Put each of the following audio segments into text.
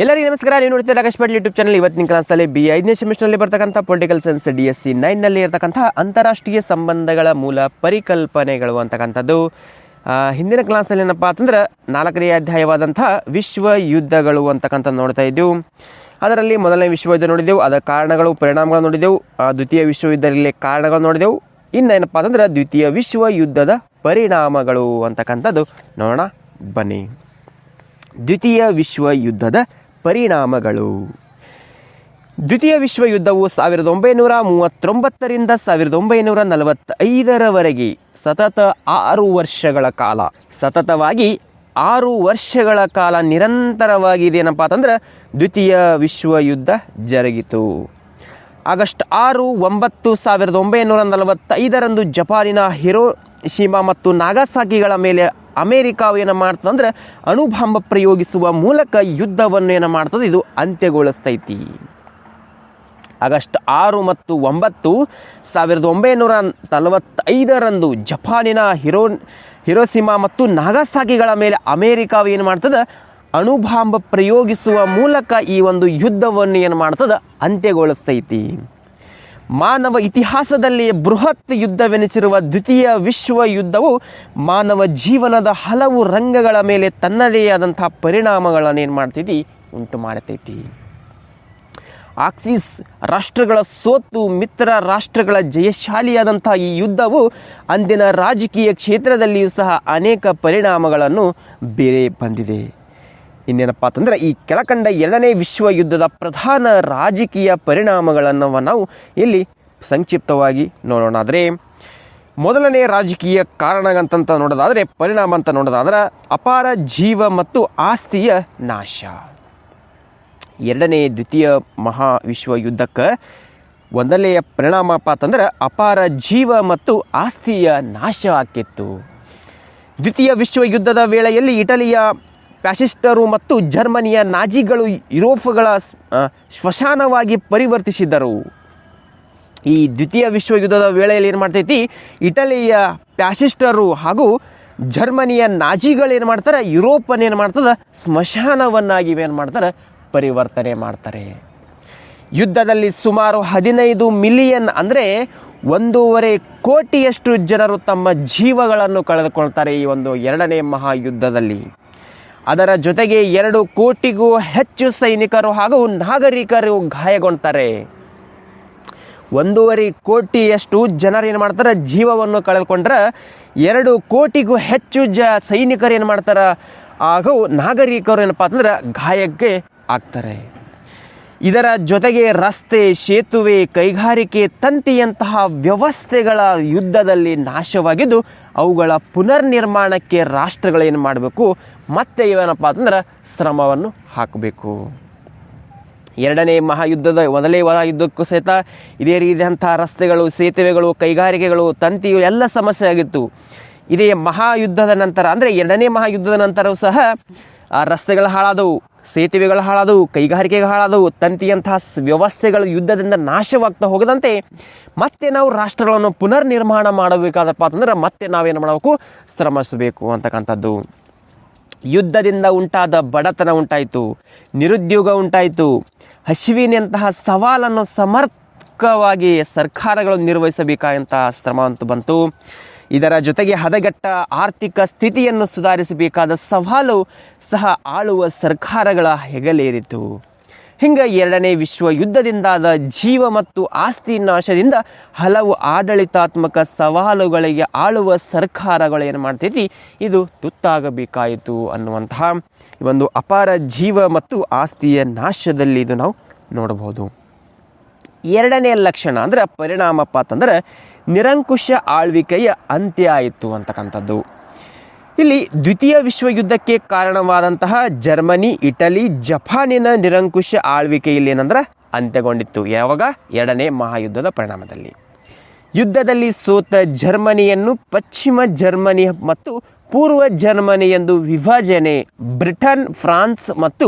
ಎಲ್ಲರಿಗೂ ನಮಸ್ಕಾರ. ನೀವು ನೋಡ್ತೀರಾ ರಾಕೇಶ್ ಪಾಟೀಲ್ ಯೂಟ್ಯೂಬ್ ಚಾನಲ್. ಇವತ್ತಿನ ಕ್ಲಾಸಲ್ಲಿ B5ನೇ ಸೆಮಿಸ್ಟರ್ನಲ್ಲಿ ಬರ್ತಕ್ಕಂಥ ಪೊಲಿಟಿಕಲ್ ಸೈನ್ಸ್ DSC 9ನಲ್ಲಿ ಇರತಕ್ಕಂಥ ಅಂತಾರಾಷ್ಟ್ರೀಯ ಸಂಬಂಧಗಳ ಮೂಲ ಪರಿಕಲ್ಪನೆಗಳು ಅಂತಕ್ಕಂಥದ್ದು. ಹಿಂದಿನ ಕ್ಲಾಸ್ನಲ್ಲಿ ಏನಪ್ಪ ಅಂತಂದ್ರೆ 4ನೇ ಅಧ್ಯಾಯವಾದಂಥ ವಿಶ್ವ ಯುದ್ಧಗಳು ಅಂತಕ್ಕಂಥ ನೋಡ್ತಾ ಇದ್ದೆವು. ಅದರಲ್ಲಿ ಮೊದಲನೇ ವಿಶ್ವಯುದ್ಧ ನೋಡಿದೆವು, ಅದರ ಕಾರಣಗಳು ಪರಿಣಾಮಗಳು ನೋಡಿದೆವು. ದ್ವಿತೀಯ ವಿಶ್ವಯುದ್ಧದಲ್ಲಿ ಕಾರಣಗಳು ನೋಡಿದೆವು. ಇನ್ನು ಏನಪ್ಪ ಅಂತಂದ್ರೆ ದ್ವಿತೀಯ ವಿಶ್ವ ಯುದ್ಧದ ಪರಿಣಾಮಗಳು ಅಂತಕ್ಕಂಥದ್ದು ನೋಡೋಣ ಬನ್ನಿ. ದ್ವಿತೀಯ ವಿಶ್ವ ಯುದ್ಧದ ಪರಿಣಾಮಗಳು. ದ್ವಿತೀಯ ವಿಶ್ವ ಯುದ್ಧವು 1939ರಿಂದ 1945ರವರೆಗೆ ಸತತ 6 ವರ್ಷಗಳ ಕಾಲ, ಸತತವಾಗಿ 6 ವರ್ಷಗಳ ಕಾಲ ನಿರಂತರವಾಗಿ ಇದೇನಪ್ಪ ಅಂತಂದ್ರೆ ದ್ವಿತೀಯ ವಿಶ್ವ ಯುದ್ಧ ಜರುಗಿತು. ಆಗಸ್ಟ್ 6, 9, 1945ರಂದು ಜಪಾನಿನ ಹಿರೋಶಿಮಾ ಮತ್ತು ನಾಗಾಸಾಕಿಗಳ ಮೇಲೆ ಅಮೇರಿಕಾವು ಏನು ಮಾಡ್ತದಂದ್ರೆ ಅಣುಬಾಂಬ್ ಪ್ರಯೋಗಿಸುವ ಮೂಲಕ ಯುದ್ಧವನ್ನು ಏನು ಮಾಡ್ತದೆ, ಇದು ಅಂತ್ಯಗೊಳಿಸ್ತೈತಿ. ಆಗಸ್ಟ್ 6 ಮತ್ತು 9, 1945ರಂದು ಜಪಾನಿನ ಹಿರೋಶಿಮಾ ಮತ್ತು ನಾಗಾಸಾಕಿಗಳ ಮೇಲೆ ಅಮೇರಿಕಾವು ಏನು ಮಾಡ್ತದೆ, ಅಣುಬಾಂಬ್ ಪ್ರಯೋಗಿಸುವ ಮೂಲಕ ಈ ಒಂದು ಯುದ್ಧವನ್ನು ಏನು ಮಾಡ್ತದೆ, ಅಂತ್ಯಗೊಳಿಸ್ತೈತಿ. ಮಾನವ ಇತಿಹಾಸದಲ್ಲಿ ಬೃಹತ್ ಯುದ್ಧವೆನಿಸಿರುವ ದ್ವಿತೀಯ ವಿಶ್ವ ಯುದ್ಧವು ಮಾನವ ಜೀವನದ ಹಲವು ರಂಗಗಳ ಮೇಲೆ ತನ್ನದೇ ಆದಂಥ ಪರಿಣಾಮಗಳನ್ನು ಏನು ಮಾಡ್ತೈತಿ, ಉಂಟು ಮಾಡ್ತೈತಿ. ಆಕ್ಸಿಸ್ ರಾಷ್ಟ್ರಗಳ ಸೋತು ಮಿತ್ರ ರಾಷ್ಟ್ರಗಳ ಜಯಶಾಲಿಯಾದಂಥ ಈ ಯುದ್ಧವು ಅಂದಿನ ರಾಜಕೀಯ ಕ್ಷೇತ್ರದಲ್ಲಿಯೂ ಸಹ ಅನೇಕ ಪರಿಣಾಮಗಳನ್ನು ಬೇರೆ ಬಂದಿದೆ. ಇನ್ನೇನಪ್ಪ ಅಂತಂದರೆ ಈ ಕೆಳಕಂಡ 2ನೇ ವಿಶ್ವ ಯುದ್ಧದ ಪ್ರಧಾನ ರಾಜಕೀಯ ಪರಿಣಾಮಗಳನ್ನು ನಾವು ಇಲ್ಲಿ ಸಂಕ್ಷಿಪ್ತವಾಗಿ ನೋಡೋಣಾದರೆ, ಮೊದಲನೇ ರಾಜಕೀಯ ಕಾರಣ ಅಂತಂತ ನೋಡೋದಾದರೆ, ಪರಿಣಾಮ ಅಂತ ನೋಡೋದಾದ್ರೆ ಅಪಾರ ಜೀವ ಮತ್ತು ಆಸ್ತಿಯ ನಾಶ. ದ್ವಿತೀಯ ಮಹಾ ವಿಶ್ವ ಯುದ್ಧಕ್ಕೆ ಒಂದನೆಯ ಪರಿಣಾಮಪ್ಪ ಅಂತಂದ್ರೆ ಅಪಾರ ಜೀವ ಮತ್ತು ಆಸ್ತಿಯ ನಾಶ ಆಕಿತ್ತು. ದ್ವಿತೀಯ ವಿಶ್ವ ಯುದ್ಧದ ವೇಳೆಯಲ್ಲಿ ಇಟಲಿಯ ಫ್ಯಾಸಿಸ್ಟರು ಮತ್ತು ಜರ್ಮನಿಯ ನಾಜಿಗಳು ಯುರೋಪ್ಗಳ ಶ್ಮಶಾನವಾಗಿ ಪರಿವರ್ತಿಸಿದ್ದರು. ಈ ದ್ವಿತೀಯ ವಿಶ್ವ ಯುದ್ಧದ ವೇಳೆಯಲ್ಲಿ ಏನು ಮಾಡ್ತೈತಿ, ಇಟಲಿಯ ಫ್ಯಾಸಿಸ್ಟರು ಹಾಗೂ ಜರ್ಮನಿಯ ನಾಜಿಗಳು ಏನು ಮಾಡ್ತಾರೆ, ಯುರೋಪನ್ನು ಏನು ಮಾಡ್ತದೆ, ಸ್ಮಶಾನವನ್ನಾಗಿ ಏನು ಮಾಡ್ತಾರೆ, ಪರಿವರ್ತನೆ ಮಾಡ್ತಾರೆ. ಯುದ್ಧದಲ್ಲಿ ಸುಮಾರು 15 ಮಿಲಿಯನ್ ಅಂದರೆ 1.5 ಕೋಟಿಯಷ್ಟು ಜನರು ತಮ್ಮ ಜೀವಗಳನ್ನು ಕಳೆದುಕೊಳ್ತಾರೆ ಈ ಒಂದು 2ನೇ ಮಹಾಯುದ್ಧದಲ್ಲಿ. ಅದರ ಜೊತೆಗೆ 2 ಕೋಟಿಗೂ ಹೆಚ್ಚು ಸೈನಿಕರು ಹಾಗೂ ನಾಗರಿಕರು ಗಾಯಗೊಂಡ್ತಾರೆ. 1.5 ಕೋಟಿಯಷ್ಟು ಜನರು ಏನು ಮಾಡ್ತಾರೆ, ಜೀವವನ್ನು ಕಳೆದುಕೊಂಡ್ರೆ 2 ಕೋಟಿಗೂ ಹೆಚ್ಚು ಸೈನಿಕರು ಏನು ಮಾಡ್ತಾರೆ ಹಾಗೂ ನಾಗರಿಕರು ಏನಪ್ಪ ಅಂತಂದ್ರೆ ಗಾಯಕ್ಕೆ ಆಗ್ತಾರೆ. ಇದರ ಜೊತೆಗೆ ರಸ್ತೆ, ಸೇತುವೆ, ಕೈಗಾರಿಕೆ, ತಂತಿಯಂತಹ ವ್ಯವಸ್ಥೆಗಳ ಯುದ್ಧದಲ್ಲಿ ನಾಶವಾಗಿದ್ದು ಅವುಗಳ ಪುನರ್ನಿರ್ಮಾಣಕ್ಕೆ ರಾಷ್ಟ್ರಗಳೇನು ಮಾಡಬೇಕು, ಮತ್ತೆ ಏನಪ್ಪ ಅಂತಂದ್ರೆ ಶ್ರಮವನ್ನು ಹಾಕಬೇಕು. 2ನೇ ಮಹಾಯುದ್ಧದ ಮೊದಲೇ ಯುದ್ಧಕ್ಕೂ ಸಹಿತ ಇದೇ ರೀತಿಯಂಥ ರಸ್ತೆಗಳು, ಸೇತುವೆಗಳು, ಕೈಗಾರಿಕೆಗಳು, ತಂತಿಗಳು ಎಲ್ಲ ಸಮಸ್ಯೆ ಆಗಿತ್ತು. ಇದೇ ಮಹಾಯುದ್ಧದ ನಂತರ ಅಂದರೆ 2ನೇ ಮಹಾಯುದ್ಧದ ನಂತರವೂ ಸಹ ರಸ್ತೆಗಳು ಹಾಳಾದವು, ಸೇತುವೆಗಳು ಹಾಳಾದವು, ಕೈಗಾರಿಕೆಗಳು ಹಾಳಾದವು, ತಂತಿಯಂತಹ ವ್ಯವಸ್ಥೆಗಳು ಯುದ್ಧದಿಂದ ನಾಶವಾಗ್ತಾ ಹೋಗದಂತೆ ಮತ್ತೆ ನಾವು ರಾಷ್ಟ್ರಗಳನ್ನು ಪುನರ್ನಿರ್ಮಾಣ ಮಾಡಬೇಕಾದಪ್ಪ ಅಂತಂದ್ರೆ ಮತ್ತೆ ನಾವೇನು ಮಾಡಬೇಕು, ಶ್ರಮಿಸಬೇಕು ಅಂತಕ್ಕಂಥದ್ದು. ಯುದ್ಧದಿಂದ ಉಂಟಾದ ಬಡತನ ಉಂಟಾಯಿತು, ನಿರುದ್ಯೋಗ ಉಂಟಾಯಿತು, ಹಸಿವಿನಂತಹ ಸವಾಲನ್ನು ಸಮರ್ಪಕವಾಗಿ ಸರ್ಕಾರಗಳು ನಿರ್ವಹಿಸಬೇಕಾದಂತಹ ಶ್ರಮ ಅಂತೂ ಬಂತು. ಇದರ ಜೊತೆಗೆ ಹದಗೆಟ್ಟ ಆರ್ಥಿಕ ಸ್ಥಿತಿಯನ್ನು ಸುಧಾರಿಸಬೇಕಾದ ಸವಾಲು ಸಹ ಆಳುವ ಸರ್ಕಾರಗಳ ಹೆಗಲೇರಿತು. ಹಿಂಗೆ 2ನೇ ವಿಶ್ವ ಯುದ್ಧದಿಂದಾದ ಜೀವ ಮತ್ತು ಆಸ್ತಿ ನಾಶದಿಂದ ಹಲವು ಆಡಳಿತಾತ್ಮಕ ಸವಾಲುಗಳಿಗೆ ಆಳುವ ಸರ್ಕಾರಗಳು ಏನು ಮಾಡ್ತೈತಿ, ಇದು ತುತ್ತಾಗಬೇಕಾಯಿತು ಅನ್ನುವಂತಹ ಒಂದು ಅಪಾರ ಜೀವ ಮತ್ತು ಆಸ್ತಿಯ ನಾಶದಲ್ಲಿ ಇದು ನಾವು ನೋಡಬಹುದು. 2ನೇ ಲಕ್ಷಣ ಅಂದರೆ ಪರಿಣಾಮಪ್ಪ ಅಂತಂದ್ರೆ ನಿರಂಕುಶ ಆಳ್ವಿಕೆಯ ಅಂತ್ಯ ಆಯಿತು ಅಂತಕ್ಕಂಥದ್ದು. ಇಲ್ಲಿ ದ್ವಿತೀಯ ವಿಶ್ವ ಯುದ್ಧಕ್ಕೆ ಕಾರಣವಾದಂತಹ ಜರ್ಮನಿ, ಇಟಲಿ, ಜಪಾನಿನ ನಿರಂಕುಶ ಆಳ್ವಿಕೆಯಲ್ಲಿ ಏನಂದ್ರೆ ಅಂತ್ಯಗೊಂಡಿತ್ತು. ಯಾವಾಗ? 2ನೇ ಮಹಾಯುದ್ಧದ ಪರಿಣಾಮದಲ್ಲಿ. ಯುದ್ಧದಲ್ಲಿ ಸೋತ ಜರ್ಮನಿಯನ್ನು ಪಶ್ಚಿಮ ಜರ್ಮನಿ ಮತ್ತು ಪೂರ್ವ ಜರ್ಮನಿ ಎಂದು ವಿಭಜನೆ. ಬ್ರಿಟನ್, ಫ್ರಾನ್ಸ್ ಮತ್ತು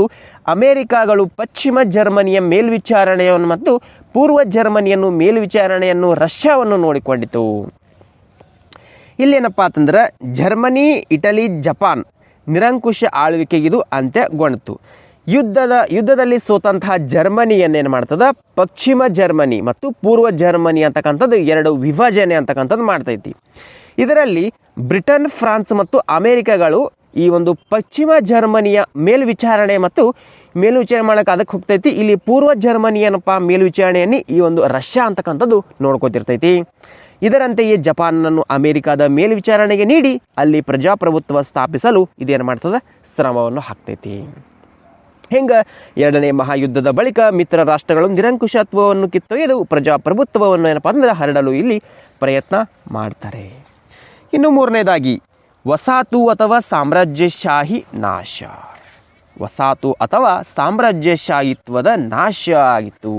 ಅಮೆರಿಕಾಗಳು ಪಶ್ಚಿಮ ಜರ್ಮನಿಯ ಮೇಲ್ವಿಚಾರಣೆಯನ್ನು ಮತ್ತು ಪೂರ್ವ ಜರ್ಮನಿಯನ್ನು ಮೇಲ್ವಿಚಾರಣೆಯನ್ನು ರಷ್ಯಾವನ್ನು ನೋಡಿಕೊಂಡಿತು. ಇಲ್ಲೇನಪ್ಪ ಅಂತಂದ್ರೆ ಜರ್ಮನಿ, ಇಟಲಿ, ಜಪಾನ್ ನಿರಂಕುಶ ಆಳ್ವಿಕೆಗಿದು ಅಂತ್ಯಗೊಂಡಿತು. ಯುದ್ಧದಲ್ಲಿ ಸೋತಂತಹ ಜರ್ಮನಿಯನ್ನೇನು ಮಾಡ್ತದ ಪಶ್ಚಿಮ ಜರ್ಮನಿ ಮತ್ತು ಪೂರ್ವ ಜರ್ಮನಿ ಅಂತಕ್ಕಂಥದ್ದು ಎರಡು ವಿಭಜನೆ ಅಂತಕ್ಕಂಥದ್ದು ಮಾಡ್ತೈತಿ. ಇದರಲ್ಲಿ ಬ್ರಿಟನ್, ಫ್ರಾನ್ಸ್ ಮತ್ತು ಅಮೇರಿಕಾಗಳು ಈ ಒಂದು ಪಶ್ಚಿಮ ಜರ್ಮನಿಯ ಮೇಲ್ವಿಚಾರಣೆ ಮಾಡೋಕೆ ಅದಕ್ಕೆ ಹೋಗ್ತೈತಿ. ಇಲ್ಲಿ ಪೂರ್ವ ಜರ್ಮನಿ ಏನಪ್ಪ ಮೇಲ್ವಿಚಾರಣೆಯನ್ನು ಈ ಒಂದು ರಷ್ಯಾ ಅಂತಕ್ಕಂಥದ್ದು ನೋಡ್ಕೋತಿರ್ತೈತಿ. ಇದರಂತೆಯೇ ಜಪಾನನ್ನು ಅಮೇರಿಕಾದ ಮೇಲ್ವಿಚಾರಣೆಗೆ ನೀಡಿ ಅಲ್ಲಿ ಪ್ರಜಾಪ್ರಭುತ್ವ ಸ್ಥಾಪಿಸಲು ಇದೇನು ಮಾಡ್ತದೆ ಶ್ರಮವನ್ನು ಹಾಕ್ತೈತಿ. ಹಿಂಗೆ ಎರಡನೇ ಮಹಾಯುದ್ಧದ ಬಳಿಕ ಮಿತ್ರ ರಾಷ್ಟ್ರಗಳು ನಿರಂಕುಶತ್ವವನ್ನು ಕಿತ್ತೊಯ್ದು ಪ್ರಜಾಪ್ರಭುತ್ವವನ್ನು ಏನಪ್ಪ ಅಂದ್ರೆ ಹರಡಲು ಇಲ್ಲಿ ಪ್ರಯತ್ನ ಮಾಡ್ತಾರೆ. ಇನ್ನು ಮೂರನೇದಾಗಿ ವಸಾಹತು ಅಥವಾ ಸಾಮ್ರಾಜ್ಯಶಾಹಿ ನಾಶ. ವಸಾಹತು ಅಥವಾ ಸಾಮ್ರಾಜ್ಯಶಾಹಿತ್ವದ ನಾಶ ಆಗಿತ್ತು.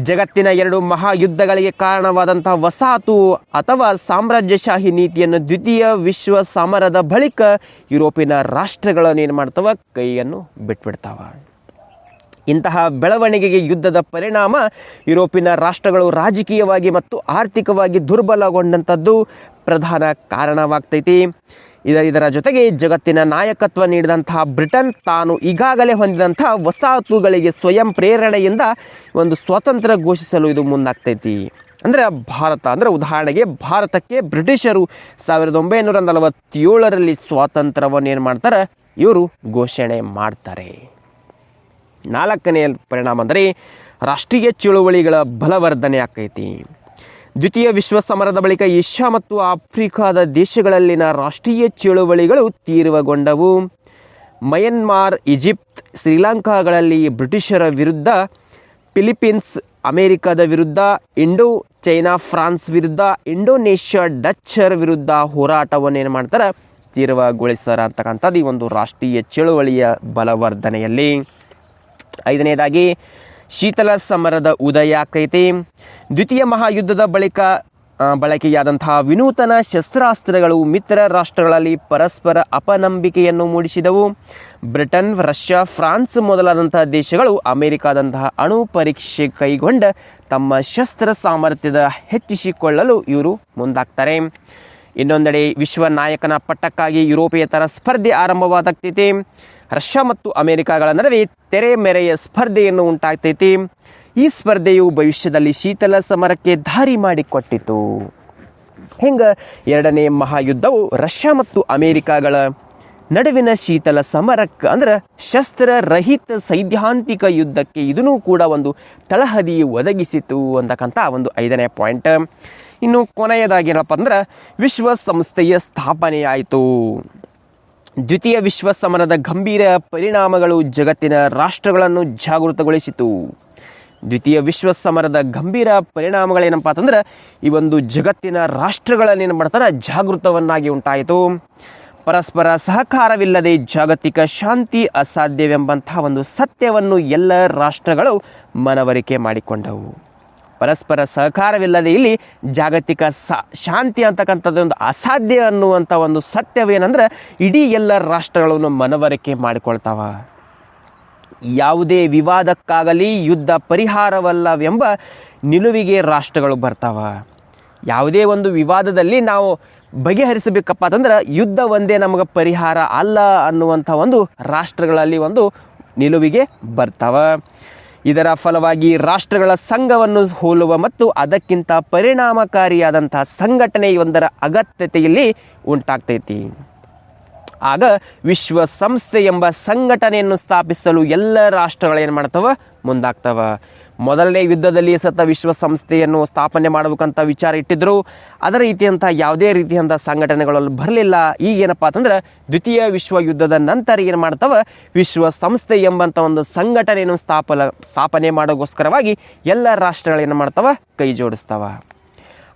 ಜಗತ್ತಿನ ಎರಡು ಮಹಾಯುದ್ಧಗಳಿಗೆ ಕಾರಣವಾದಂತಹ ವಸಾಹತು ಅಥವಾ ಸಾಮ್ರಾಜ್ಯಶಾಹಿ ನೀತಿಯನ್ನು ದ್ವಿತೀಯ ವಿಶ್ವ ಸಮರದ ಬಳಿಕ ಯುರೋಪಿನ ರಾಷ್ಟ್ರಗಳನ್ನು ಏನು ಮಾಡ್ತವೆ ಕೈಯನ್ನು ಬಿಟ್ಬಿಡ್ತಾವ. ಇಂತಹ ಬೆಳವಣಿಗೆಗೆ ಯುದ್ಧದ ಪರಿಣಾಮ ಯುರೋಪಿನ ರಾಷ್ಟ್ರಗಳು ರಾಜಕೀಯವಾಗಿ ಮತ್ತು ಆರ್ಥಿಕವಾಗಿ ದುರ್ಬಲಗೊಂಡಂಥದ್ದು ಪ್ರಧಾನ ಕಾರಣವಾಗ್ತೈತಿ. ಇದರ ಜೊತೆಗೆ ಜಗತ್ತಿನ ನಾಯಕತ್ವ ನೀಡಿದಂತಹ ಬ್ರಿಟನ್ ತಾನು ಈಗಾಗಲೇ ಹೊಂದಿದಂತಹ ವಸಾಹತುಗಳಿಗೆ ಸ್ವಯಂ ಪ್ರೇರಣೆಯಿಂದ ಒಂದು ಸ್ವಾತಂತ್ರ್ಯ ಘೋಷಿಸಲು ಇದು ಮುಂದಾಗ್ತೈತಿ. ಅಂದರೆ ಉದಾಹರಣೆಗೆ ಭಾರತಕ್ಕೆ ಬ್ರಿಟಿಷರು 1947ರಲ್ಲಿ ಸ್ವಾತಂತ್ರ್ಯವನ್ನು ಏನು ಮಾಡ್ತಾರೆ ಇವರು ಘೋಷಣೆ ಮಾಡ್ತಾರೆ. ನಾಲ್ಕನೆಯ ಪರಿಣಾಮ ಅಂದರೆ ರಾಷ್ಟ್ರೀಯ ಚಳುವಳಿಗಳ ಬಲವರ್ಧನೆ ಆಕೈತಿ. ದ್ವಿತೀಯ ವಿಶ್ವ ಸಮರದ ಬಳಿಕ ಏಷ್ಯಾ ಮತ್ತು ಆಫ್ರಿಕಾದ ದೇಶಗಳಲ್ಲಿನ ರಾಷ್ಟ್ರೀಯ ಚಳುವಳಿಗಳು ತೀವ್ರಗೊಂಡವು. ಮಯನ್ಮಾರ್, ಈಜಿಪ್ಟ್, ಶ್ರೀಲಂಕಾಗಳಲ್ಲಿ ಬ್ರಿಟಿಷರ ವಿರುದ್ಧ, ಫಿಲಿಪೀನ್ಸ್ ಅಮೇರಿಕಾದ ವಿರುದ್ಧ, ಇಂಡೋ ಚೈನಾ ಫ್ರಾನ್ಸ್ ವಿರುದ್ಧ, ಇಂಡೋನೇಷ್ಯಾ ಡಚ್ಚರ ವಿರುದ್ಧ ಹೋರಾಟವನ್ನು ಏನು ಮಾಡ್ತಾರೆ ತೀವ್ರಗೊಳಿಸ್ತಾರೆ ಅಂತಕ್ಕಂಥದ್ದು ಈ ಒಂದು ರಾಷ್ಟ್ರೀಯ ಚಳುವಳಿಯ ಬಲವರ್ಧನೆಯಲ್ಲಿ. ಐದನೇದಾಗಿ ಶೀತಲ ಸಮರದ ಉದಯ ಆಕೈತಿ. ದ್ವಿತೀಯ ಮಹಾಯುದ್ಧದ ಬಳಿಕ ಬಳಕೆಯಾದಂತಹ ವಿನೂತನ ಶಸ್ತ್ರಾಸ್ತ್ರಗಳು ಮಿತ್ರ ರಾಷ್ಟ್ರಗಳಲ್ಲಿ ಪರಸ್ಪರ ಅಪನಂಬಿಕೆಯನ್ನು ಮೂಡಿಸಿದವು. ಬ್ರಿಟನ್, ರಷ್ಯಾ, ಫ್ರಾನ್ಸ್ ಮೊದಲಾದಂತಹ ದೇಶಗಳು ಅಮೆರಿಕಾದಂತಹ ಅಣು ಪರೀಕ್ಷೆ ಕೈಗೊಂಡ ತಮ್ಮ ಶಸ್ತ್ರ ಸಾಮರ್ಥ್ಯದ ಹೆಚ್ಚಿಸಿಕೊಳ್ಳಲು ಇವರು ಮುಂದಾಗ್ತಾರೆ. ಇನ್ನೊಂದೆಡೆ ವಿಶ್ವ ನಾಯಕನ ಪಟ್ಟಕ್ಕಾಗಿ ಯುರೋಪಿಯೇತರ ಸ್ಪರ್ಧೆ ಆರಂಭವಾಗ್ತೈತಿ. ರಷ್ಯಾ ಮತ್ತು ಅಮೆರಿಕಾಗಳ ನಡುವೆ ತೆರೆಮೆರೆಯ ಸ್ಪರ್ಧೆಯನ್ನು ಉಂಟಾಗ್ತೈತಿ. ಈ ಸ್ಪರ್ಧೆಯು ಭವಿಷ್ಯದಲ್ಲಿ ಶೀತಲ ಸಮರಕ್ಕೆ ದಾರಿ ಮಾಡಿಕೊಟ್ಟಿತು. ಹಿಂಗೆ ಎರಡನೇ ಮಹಾಯುದ್ಧವು ರಷ್ಯಾ ಮತ್ತು ಅಮೆರಿಕಾಗಳ ನಡುವಿನ ಶೀತಲ ಸಮರಕ್ಕೆ ಶಸ್ತ್ರರಹಿತ ಸೈದ್ಧಾಂತಿಕ ಯುದ್ಧಕ್ಕೆ ಇದೂ ಕೂಡ ಒಂದು ತಳಹದಿ ಒದಗಿಸಿತು ಅಂತಕ್ಕಂಥ ಒಂದು 5ನೇ ಪಾಯಿಂಟ್. ಇನ್ನು ಕೊನೆಯದಾಗಿ ಏನಪ್ಪ ವಿಶ್ವಸಂಸ್ಥೆಯ ಸ್ಥಾಪನೆಯಾಯಿತು. ದ್ವಿತೀಯ ವಿಶ್ವ ಸಮರದ ಗಂಭೀರ ಪರಿಣಾಮಗಳು ಜಗತ್ತಿನ ರಾಷ್ಟ್ರಗಳನ್ನು ಜಾಗೃತಗೊಳಿಸಿತು. ದ್ವಿತೀಯ ವಿಶ್ವ ಸಮರದ ಗಂಭೀರ ಪರಿಣಾಮಗಳೇನಪ್ಪ ಈ ಒಂದು ಜಗತ್ತಿನ ರಾಷ್ಟ್ರಗಳನ್ನೇನು ಮಾಡ್ತಾರೆ ಜಾಗೃತವನ್ನಾಗಿ ಉಂಟಾಯಿತು. ಪರಸ್ಪರ ಸಹಕಾರವಿಲ್ಲದೆ ಜಾಗತಿಕ ಶಾಂತಿ ಅಸಾಧ್ಯವೆಂಬಂತಹ ಒಂದು ಸತ್ಯವನ್ನು ಎಲ್ಲ ರಾಷ್ಟ್ರಗಳು ಮನವರಿಕೆ ಮಾಡಿಕೊಂಡವು. ಪರಸ್ಪರ ಸಹಕಾರವಿಲ್ಲದೆ ಇಲ್ಲಿ ಜಾಗತಿಕ ಶಾಂತಿ ಅಂತಕ್ಕಂಥದ್ದು ಒಂದು ಅಸಾಧ್ಯ ಅನ್ನುವಂಥ ಒಂದು ಸತ್ಯವೇನೆಂದ್ರೆ ಇಡೀ ಎಲ್ಲ ರಾಷ್ಟ್ರಗಳನ್ನು ಮನವರಿಕೆ ಮಾಡಿಕೊಳ್ತಾವ. ಯಾವುದೇ ವಿವಾದಕ್ಕಾಗಲಿ ಯುದ್ಧ ಪರಿಹಾರವಲ್ಲವೆಂಬ ನಿಲುವಿಗೆ ರಾಷ್ಟ್ರಗಳು ಬರ್ತಾವ. ಯಾವುದೇ ಒಂದು ವಿವಾದದಲ್ಲಿ ನಾವು ಬಗೆಹರಿಸಬೇಕಪ್ಪ ಯುದ್ಧ ಒಂದೇ ನಮಗೆ ಪರಿಹಾರ ಅಲ್ಲ ಅನ್ನುವಂಥ ಒಂದು ರಾಷ್ಟ್ರಗಳಲ್ಲಿ ಒಂದು ನಿಲುವಿಗೆ ಬರ್ತಾವ. ಇದರ ಫಲವಾಗಿ ರಾಷ್ಟ್ರಗಳ ಸಂಘವನ್ನು ಹೋಲುವ ಮತ್ತು ಅದಕ್ಕಿಂತ ಪರಿಣಾಮಕಾರಿಯಾದಂತಹ ಸಂಘಟನೆಯೊಂದರ ಅಗತ್ಯತೆಯಲ್ಲಿ ಉಂಟಾಗ್ತೈತಿ. ಆಗ ವಿಶ್ವಸಂಸ್ಥೆ ಎಂಬ ಸಂಘಟನೆಯನ್ನು ಸ್ಥಾಪಿಸಲು ಎಲ್ಲ ರಾಷ್ಟ್ರಗಳೇನು ಮಾಡ್ತವೆ ಮುಂದಾಗ್ತವ. ಮೊದಲನೇ ಯುದ್ಧದಲ್ಲಿ ವಿಶ್ವಸಂಸ್ಥೆಯನ್ನು ಸ್ಥಾಪನೆ ಮಾಡಬೇಕಂತ ವಿಚಾರ ಇಟ್ಟಿದ್ರು. ಅದರ ರೀತಿಯಂಥ ಯಾವುದೇ ರೀತಿಯಂಥ ಸಂಘಟನೆಗಳಲ್ಲಿ ಬರಲಿಲ್ಲ. ಈಗೇನಪ್ಪ ದ್ವಿತೀಯ ವಿಶ್ವ ಯುದ್ಧದ ನಂತರ ಏನು ಮಾಡ್ತವೆ ವಿಶ್ವಸಂಸ್ಥೆ ಎಂಬಂಥ ಒಂದು ಸಂಘಟನೆಯನ್ನು ಸ್ಥಾಪನೆ ಮಾಡೋಗೋಸ್ಕರವಾಗಿ ಎಲ್ಲ ರಾಷ್ಟ್ರಗಳೇನು ಮಾಡ್ತವೆ ಕೈ ಜೋಡಿಸ್ತವ.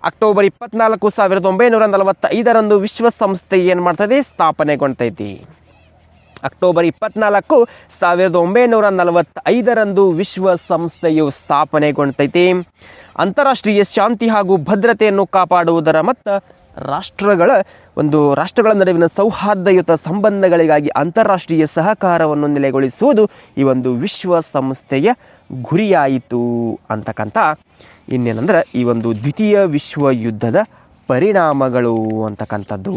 ಅಕ್ಟೋಬರ್ 24, 1945 ವಿಶ್ವಸಂಸ್ಥೆ ಏನು ಮಾಡ್ತದೆ ಸ್ಥಾಪನೆಗೊಂಡೈತಿ. ಅಕ್ಟೋಬರ್ 24, 1945 ವಿಶ್ವಸಂಸ್ಥೆಯು ಸ್ಥಾಪನೆಗೊಂಡೈತಿ. ಅಂತಾರಾಷ್ಟ್ರೀಯ ಶಾಂತಿ ಹಾಗೂ ಭದ್ರತೆಯನ್ನು ಕಾಪಾಡುವುದರ ಮತ್ತು ರಾಷ್ಟ್ರಗಳ ನಡುವಿನ ಸೌಹಾರ್ದಯುತ ಸಂಬಂಧಗಳಿಗಾಗಿ ಅಂತಾರಾಷ್ಟ್ರೀಯ ಸಹಕಾರವನ್ನು ನೆಲೆಗೊಳಿಸುವುದು ಈ ಒಂದು ವಿಶ್ವಸಂಸ್ಥೆಯ ಗುರಿಯಾಯಿತು ಅಂತಕ್ಕಂಥ ಇನ್ನೇನಂದ್ರೆ ಈ ಒಂದು ದ್ವಿತೀಯ ವಿಶ್ವ ಯುದ್ಧದ ಪರಿಣಾಮಗಳು ಅಂತಕ್ಕಂಥದ್ದು.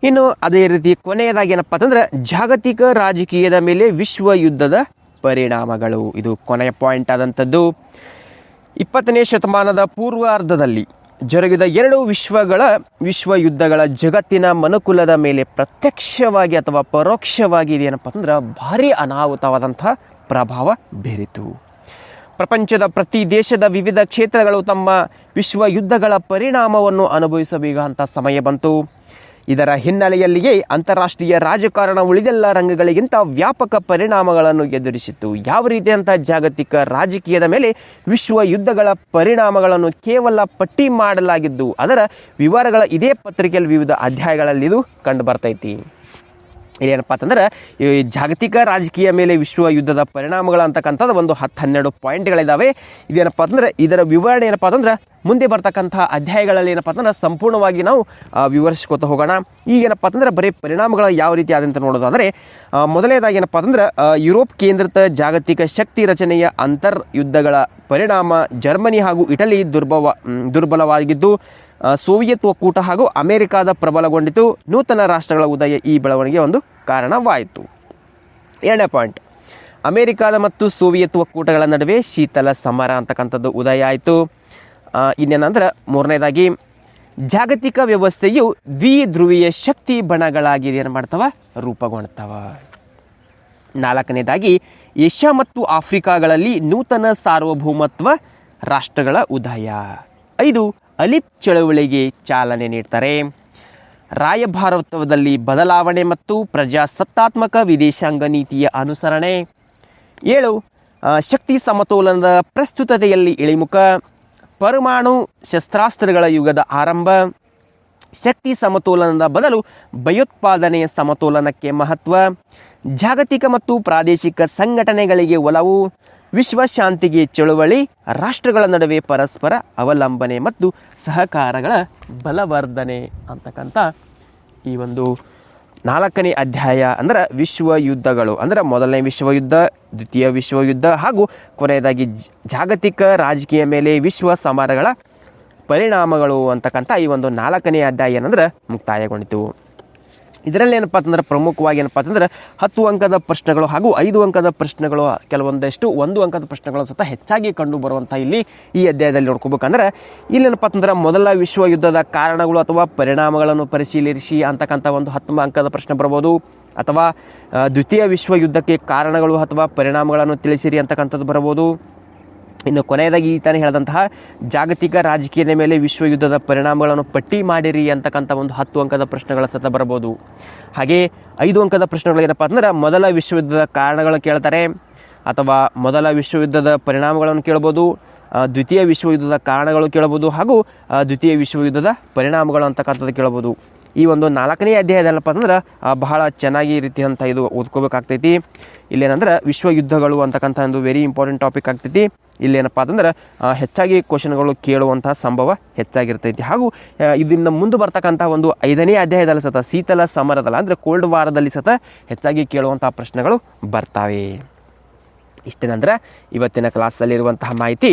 ಇನ್ನು ಅದೇ ರೀತಿ ಕೊನೆಯದಾಗಿ ಏನಪ್ಪ ಅಂತಂದ್ರೆ ಜಾಗತಿಕ ರಾಜಕೀಯದ ಮೇಲೆ ವಿಶ್ವ ಯುದ್ಧದ ಪರಿಣಾಮಗಳು. ಇದು ಕೊನೆಯ ಪಾಯಿಂಟ್ ಆದಂಥದ್ದು. 20ನೇ ಶತಮಾನದ ಪೂರ್ವಾರ್ಧದಲ್ಲಿ ಜರುಗಿದ 2 ವಿಶ್ವ ಯುದ್ಧಗಳ ಜಗತ್ತಿನ ಮನುಕುಲದ ಮೇಲೆ ಪ್ರತ್ಯಕ್ಷವಾಗಿ ಅಥವಾ ಪರೋಕ್ಷವಾಗಿ ಇದೇನಪ್ಪ ಅಂದ್ರೆ ಭಾರಿ ಅನಾಹುತವಾದಂಥ ಪ್ರಭಾವ ಬೀರಿತು. ಪ್ರಪಂಚದ ಪ್ರತಿ ದೇಶದ ವಿವಿಧ ಕ್ಷೇತ್ರಗಳು ತಮ್ಮ ವಿಶ್ವ ಯುದ್ಧಗಳ ಪರಿಣಾಮವನ್ನು ಅನುಭವಿಸಬೇಕಾದಂಥ ಸಮಯ ಬಂತು. ಇದರ ಹಿನ್ನೆಲೆಯಲ್ಲಿಯೇ ಅಂತಾರಾಷ್ಟ್ರೀಯ ರಾಜಕಾರಣ ಉಳಿದೆಲ್ಲ ರಂಗಗಳಿಗಿಂತ ವ್ಯಾಪಕ ಪರಿಣಾಮಗಳನ್ನು ಎದುರಿಸಿತು. ಯಾವ ರೀತಿಯಂಥ ಜಾಗತಿಕ ರಾಜಕೀಯದ ಮೇಲೆ ವಿಶ್ವ ಯುದ್ಧಗಳ ಪರಿಣಾಮಗಳನ್ನು ಕೇವಲ ಪಟ್ಟಿ ಮಾಡಲಾಗಿದ್ದು ಅದರ ವಿವರಗಳ ಇದೇ ಪತ್ರಿಕೆಯಲ್ಲಿ ವಿವಿಧ ಅಧ್ಯಾಯಗಳಲ್ಲಿ ಇದು ಕಂಡು ಬರ್ತೈತಿ. ಇದೇನಪ್ಪ ಅಂತಂದ್ರೆ ಈ ಜಾಗತಿಕ ರಾಜಕೀಯ ಮೇಲೆ ವಿಶ್ವ ಯುದ್ಧದ ಪರಿಣಾಮಗಳು ಅಂತಕ್ಕಂಥದ್ದು ಒಂದು 10-12 ಪಾಯಿಂಟ್ಗಳಿದ್ದಾವೆ. ಇದೇನಪ್ಪ ಅಂತಂದ್ರೆ ಇದರ ವಿವರಣೆ ಏನಪ್ಪ ಅಂತಂದ್ರೆ ಮುಂದೆ ಬರ್ತಕ್ಕಂಥ ಅಧ್ಯಾಯಗಳಲ್ಲಿ ಏನಪ್ಪ ಅಂತಂದ್ರೆ ಸಂಪೂರ್ಣವಾಗಿ ನಾವು ವಿವರಿಸ್ಕೊತ ಹೋಗೋಣ. ಈಗೇನಪ್ಪ ಅಂತಂದ್ರೆ ಬರೀ ಪರಿಣಾಮಗಳು ಯಾವ ರೀತಿ ಆದಂತ ನೋಡೋದು ಅಂದರೆ ಮೊದಲನೇದಾಗಿ ಏನಪ್ಪ ಅಂತಂದ್ರೆ ಯುರೋಪ್ ಕೇಂದ್ರಿತ ಜಾಗತಿಕ ಶಕ್ತಿ ರಚನೆಯ ಅಂತರ್ ಯುದ್ಧಗಳ ಪರಿಣಾಮ ಜರ್ಮನಿ ಹಾಗೂ ಇಟಲಿ ದುರ್ಬಲವಾಗಿದ್ದು ಸೋವಿಯತ್ ಒಕ್ಕೂಟ ಹಾಗೂ ಅಮೆರಿಕಾದ ಪ್ರಬಲಗೊಂಡಿತು. ನೂತನ ರಾಷ್ಟ್ರಗಳ ಉದಯ ಈ ಬೆಳವಣಿಗೆ ಒಂದು ಕಾರಣವಾಯಿತು. 2ನೇ ಪಾಯಿಂಟ್, ಅಮೆರಿಕಾದ ಮತ್ತು ಸೋವಿಯತ್ ಒಕ್ಕೂಟಗಳ ನಡುವೆ ಶೀತಲ ಸಮರ ಅಂತಕ್ಕಂಥದ್ದು ಉದಯ ಆಯಿತು. ಇನ್ನೇನಂದ್ರೆ 3ನೇದಾಗಿ ಜಾಗತಿಕ ವ್ಯವಸ್ಥೆಯು ದ್ವಿಧ್ರುವೀಯ ಶಕ್ತಿ ಬಣಗಳಾಗಿ ಏನು ಮಾಡ್ತವ ರೂಪುಗೊಳ್ತವ. 4ನೇದಾಗಿ ಏಷ್ಯಾ ಮತ್ತು ಆಫ್ರಿಕಾಗಳಲ್ಲಿ ನೂತನ ಸಾರ್ವಭೌಮತ್ವ ರಾಷ್ಟ್ರಗಳ ಉದಯ. 5 ಅಲಿಪ್ ಚಳವಳಿಗೆ ಚಾಲನೆ ನೀಡ್ತಾರೆ. ರಾಯಭಾರತ್ವದಲ್ಲಿ ಬದಲಾವಣೆ ಮತ್ತು ಪ್ರಜಾಸತ್ತಾತ್ಮಕ ವಿದೇಶಾಂಗ ನೀತಿಯ ಅನುಸರಣೆ. 7 ಶಕ್ತಿ ಸಮತೋಲನದ ಪ್ರಸ್ತುತತೆಯಲ್ಲಿ ಇಳಿಮುಖ. ಪರಮಾಣು ಶಸ್ತ್ರಾಸ್ತ್ರಗಳ ಯುಗದ ಆರಂಭ. ಶಕ್ತಿ ಸಮತೋಲನದ ಬದಲು ಭಯೋತ್ಪಾದನೆಯ ಸಮತೋಲನಕ್ಕೆ ಮಹತ್ವ. ಜಾಗತಿಕ ಮತ್ತು ಪ್ರಾದೇಶಿಕ ಸಂಘಟನೆಗಳಿಗೆ ಒಲವು. ವಿಶ್ವಶಾಂತಿಗೆ ಚಳುವಳಿ. ರಾಷ್ಟ್ರಗಳ ನಡುವೆ ಪರಸ್ಪರ ಅವಲಂಬನೆ ಮತ್ತು ಸಹಕಾರಗಳ ಬಲವರ್ಧನೆ ಅಂತಕ್ಕಂಥ ಈ ಒಂದು 4ನೇ ಅಧ್ಯಾಯ ಅಂದ್ರೆ ವಿಶ್ವ ಯುದ್ಧಗಳು ಅಂದ್ರೆ ಮೊದಲನೇ ವಿಶ್ವಯುದ್ಧ, ದ್ವಿತೀಯ ವಿಶ್ವಯುದ್ಧ ಹಾಗೂ ಕೊನೆಯದಾಗಿ ಜಾಗತಿಕ ರಾಜಕೀಯ ಮೇಲೆ ವಿಶ್ವ ಸಮರಗಳ ಪರಿಣಾಮಗಳು ಅಂತಕ್ಕಂಥ ಈ ಒಂದು 4ನೇ ಅಧ್ಯಾಯ ಏನಂದ್ರೆ ಮುಕ್ತಾಯಗೊಂಡಿತು. ಇದರಲ್ಲಿ ಏನಪ್ಪ ಅಂತಂದ್ರೆ ಪ್ರಮುಖವಾಗಿ ಏನಪ್ಪ ಅಂತಂದ್ರೆ 10 ಅಂಕದ ಪ್ರಶ್ನೆಗಳು ಹಾಗೂ 5 ಅಂಕದ ಪ್ರಶ್ನೆಗಳು ಕೆಲವೊಂದಷ್ಟು 1 ಅಂಕದ ಪ್ರಶ್ನೆಗಳು ಸಹ ಹೆಚ್ಚಾಗಿ ಕಂಡು ಬರುವಂಥ ಇಲ್ಲಿ ಈ ಅಧ್ಯಾಯದಲ್ಲಿ ನೋಡ್ಕೋಬೇಕಂದ್ರೆ ಇಲ್ಲೇನಪ್ಪ ಅಂತಂದ್ರೆ ಮೊದಲ ವಿಶ್ವ ಯುದ್ಧದ ಕಾರಣಗಳು ಅಥವಾ ಪರಿಣಾಮಗಳನ್ನು ಪರಿಶೀಲಿಸಿ ಅಂತಕ್ಕಂಥ ಒಂದು 10 ಅಂಕದ ಪ್ರಶ್ನೆ ಬರ್ಬೋದು. ಅಥವಾ ದ್ವಿತೀಯ ವಿಶ್ವ ಯುದ್ಧಕ್ಕೆ ಕಾರಣಗಳು ಅಥವಾ ಪರಿಣಾಮಗಳನ್ನು ತಿಳಿಸಿರಿ ಅಂತಕ್ಕಂಥದ್ದು ಬರ್ಬೋದು. ಇನ್ನು ಕೊನೆಯದಾಗಿ ತಾನೇ ಹೇಳಿದಂತಹ ಜಾಗತಿಕ ರಾಜಕೀಯದ ಮೇಲೆ ವಿಶ್ವ ಯುದ್ಧದ ಪರಿಣಾಮಗಳನ್ನು ಪಟ್ಟಿ ಮಾಡಿರಿ ಅಂತಕ್ಕಂಥ ಒಂದು 10 ಅಂಕದ ಪ್ರಶ್ನೆಗಳ ಸತ ಬರ್ಬೋದು. ಹಾಗೆ 5 ಅಂಕದ ಪ್ರಶ್ನೆಗಳು ಏನಪ್ಪ ಅಂದ್ರೆ ಮೊದಲ ವಿಶ್ವಯುದ್ಧದ ಕಾರಣಗಳು ಕೇಳ್ತಾರೆ ಅಥವಾ ಮೊದಲ ವಿಶ್ವಯುದ್ಧದ ಪರಿಣಾಮಗಳನ್ನು ಕೇಳ್ಬೋದು, ದ್ವಿತೀಯ ವಿಶ್ವಯುದ್ಧದ ಕಾರಣಗಳು ಕೇಳ್ಬೋದು ಹಾಗೂ ದ್ವಿತೀಯ ವಿಶ್ವಯುದ್ಧದ ಪರಿಣಾಮಗಳು ಅಂತಕ್ಕಂಥದ್ದು ಕೇಳ್ಬೋದು. ಈ ಒಂದು 4ನೇ ಅಧ್ಯಾಯದಲ್ಲಪ್ಪ ಅಂದ್ರೆ ಬಹಳ ಚೆನ್ನಾಗಿ ರೀತಿಯಂಥ ಇದು ಓದ್ಕೋಬೇಕಾಗ್ತೈತಿ. ಇಲ್ಲೇನಂದ್ರೆ ವಿಶ್ವ ಯುದ್ಧಗಳು ಅಂತಕ್ಕಂಥ ಒಂದು ವೆರಿ ಇಂಪಾರ್ಟೆಂಟ್ ಟಾಪಿಕ್ ಆಗ್ತೈತಿ. ಇಲ್ಲೇನಪ್ಪ ಅಂತಂದ್ರೆ ಹೆಚ್ಚಾಗಿ ಕ್ವಶನ್ಗಳು ಕೇಳುವಂಥ ಸಂಭವ ಹೆಚ್ಚಾಗಿರ್ತೈತಿ. ಹಾಗೂ ಇದನ್ನು ಮುಂದೆ ಬರ್ತಕ್ಕಂಥ ಒಂದು 5ನೇ ಅಧ್ಯಾಯದಲ್ಲಿ ಸತ ಶೀತಲ ಸಮರದಲ್ಲಿ ಅಂದರೆ ಕೋಲ್ಡ್ ವಾರದಲ್ಲಿ ಸತ ಹೆಚ್ಚಾಗಿ ಕೇಳುವಂಥ ಪ್ರಶ್ನೆಗಳು ಬರ್ತಾವೆ. ಇಷ್ಟೇನಂದ್ರೆ ಇವತ್ತಿನ ಕ್ಲಾಸಲ್ಲಿರುವಂತಹ ಮಾಹಿತಿ.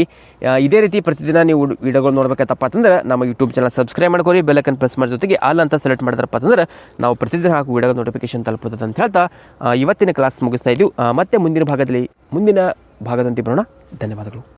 ಇದೇ ರೀತಿ ಪ್ರತಿದಿನ ನೀವು ವಿಡಿಯೋಗಳು ನೋಡ್ಬೇಕಪ್ಪ ಅಂತಂದ್ರೆ ನಮ್ಮ ಯೂಟ್ಯೂಬ್ ಚಾನಲ್ ಸಬ್ಸ್ಕ್ರೈಬ್ ಮಾಡ್ಕೊರಿ, ಬೆಲ್ಲೈಕನ್ ಪ್ರೆಸ್ ಮಾಡೋ ಜೊತೆಗೆ ಆಲ್ ಅಂತ ಸೆಲೆಕ್ಟ್ ಮಾಡಿದ್ರಪ್ಪ ಅಂತಂದ್ರೆ ನಾವು ಪ್ರತಿದಿನ ಹಾಕೋ ವಿಡಿಯೋ ನೋಟಿಫಿಕೇಶನ್ ತಲುಪುತ್ತದೆ ಅಂತ ಹೇಳ್ತಾ ಇವತ್ತಿನ ಕ್ಲಾಸ್ ಮುಗಿಸ್ತಾ ಇದ್ದೀವಿ. ಮತ್ತೆ ಮುಂದಿನ ಭಾಗದಂತೆ ಬರೋಣ. ಧನ್ಯವಾದಗಳು.